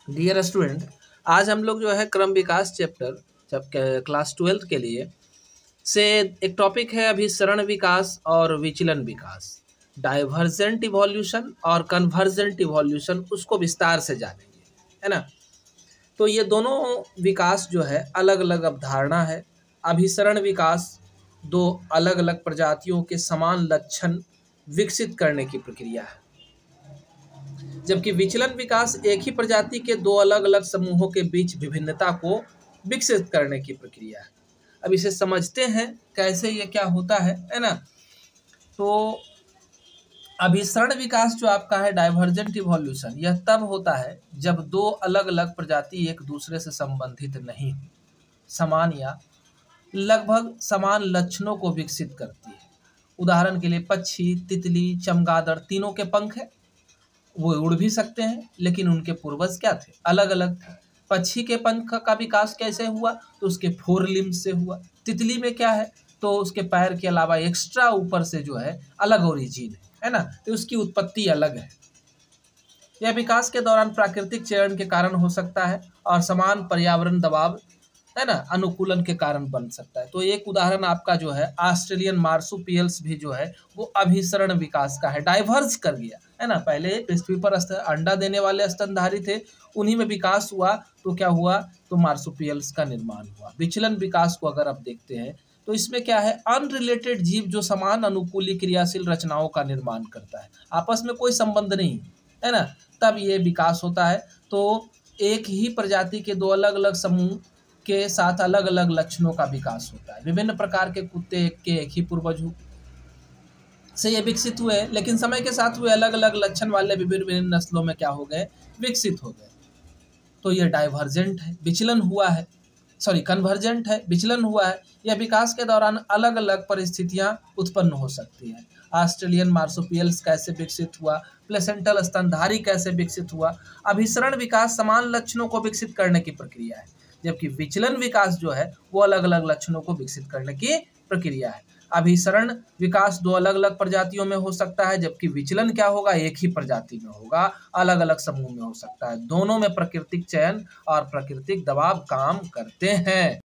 Dear student, आज हम लोग जो है क्रम विकास चैप्टर जब क्लास 12th के लिए से एक टॉपिक है अभिसरण विकास और विचलन विकास, डाइवर्जेंट इवोल्यूशन और कन्वर्जेंट इवोल्यूशन, उसको विस्तार से जानेंगे, है ना। तो ये दोनों विकास जो है अलग अलग अवधारणा है। अभिसरण विकास दो अलग अलग प्रजातियों के समान लक्षण विकसित करने की प्रक्रिया है, जबकि विचलन विकास एक ही प्रजाति के दो अलग अलग समूहों के बीच विभिन्नता को विकसित करने की प्रक्रिया है। अब इसे समझते हैं कैसे ये क्या होता है ना। तो अभिसरण विकास जो आपका है डाइवर्जेंट इवोल्यूशन, यह तब होता है जब दो अलग अलग प्रजाति एक दूसरे से संबंधित नहीं हो, समान या लगभग समान लक्षणों को विकसित करती है। उदाहरण के लिए पक्षी, तितली, चमगादड़, तीनों के पंख है, वो उड़ भी सकते हैं, लेकिन उनके पूर्वज क्या थे, अलग अलग थे। पक्षी के पंख का विकास कैसे हुआ, तो उसके फोर लिम्ब से हुआ। तितली में क्या है, तो उसके पैर के अलावा एक्स्ट्रा ऊपर से जो है अलग ओरिजिन है ना, तो उसकी उत्पत्ति अलग है। यह विकास के दौरान प्राकृतिक चयन के कारण हो सकता है और समान पर्यावरण दबाव है ना अनुकूलन के कारण बन सकता है। तो एक उदाहरण आपका जो है ऑस्ट्रेलियन मार्सुपियल्स भी जो है वो अभिसरण विकास का है, डाइवर्स कर गया है ना। पहले पृथ्वी पर अंडा देने वाले स्तनधारी थे, उन्हीं में विकास हुआ तो क्या हुआ, तो मार्सुपियल्स का निर्माण हुआ। विचलन विकास को अगर आप देखते हैं तो इसमें क्या है, अनरिलेटेड जीव जो समान अनुकूली क्रियाशील रचनाओं का निर्माण करता है, आपस में कोई संबंध नहीं है ना, तब ये विकास होता है। तो एक ही प्रजाति के दो अलग अलग समूह के साथ अलग अलग लक्षणों का विकास होता है। विभिन्न प्रकार के कुत्ते के एक ही पूर्वज से ये विकसित हुए, लेकिन समय के साथ हुए अलग अलग लक्षण वाले विभिन्न विभिन्न नस्लों में क्या हो गए, विकसित हो गए। तो ये डाइवर्जेंट है, विचलन हुआ है, कन्वर्जेंट है, विचलन हुआ है। यह विकास के दौरान अलग अलग परिस्थितियां उत्पन्न हो सकती हैं। ऑस्ट्रेलियन मार्सुपियल्स कैसे विकसित हुआ, प्लेसेंटल स्तनधारी कैसे विकसित हुआ। अभिसरण विकास समान लक्षणों को विकसित करने की प्रक्रिया है, जबकि विचलन विकास जो है वो अलग अलग लक्षणों को विकसित करने की प्रक्रिया है। अभिसरण विकास दो अलग अलग प्रजातियों में हो सकता है, जबकि विचलन क्या होगा, एक ही प्रजाति में होगा, अलग अलग समूह में हो सकता है। दोनों में प्राकृतिक चयन और प्राकृतिक दबाव काम करते हैं।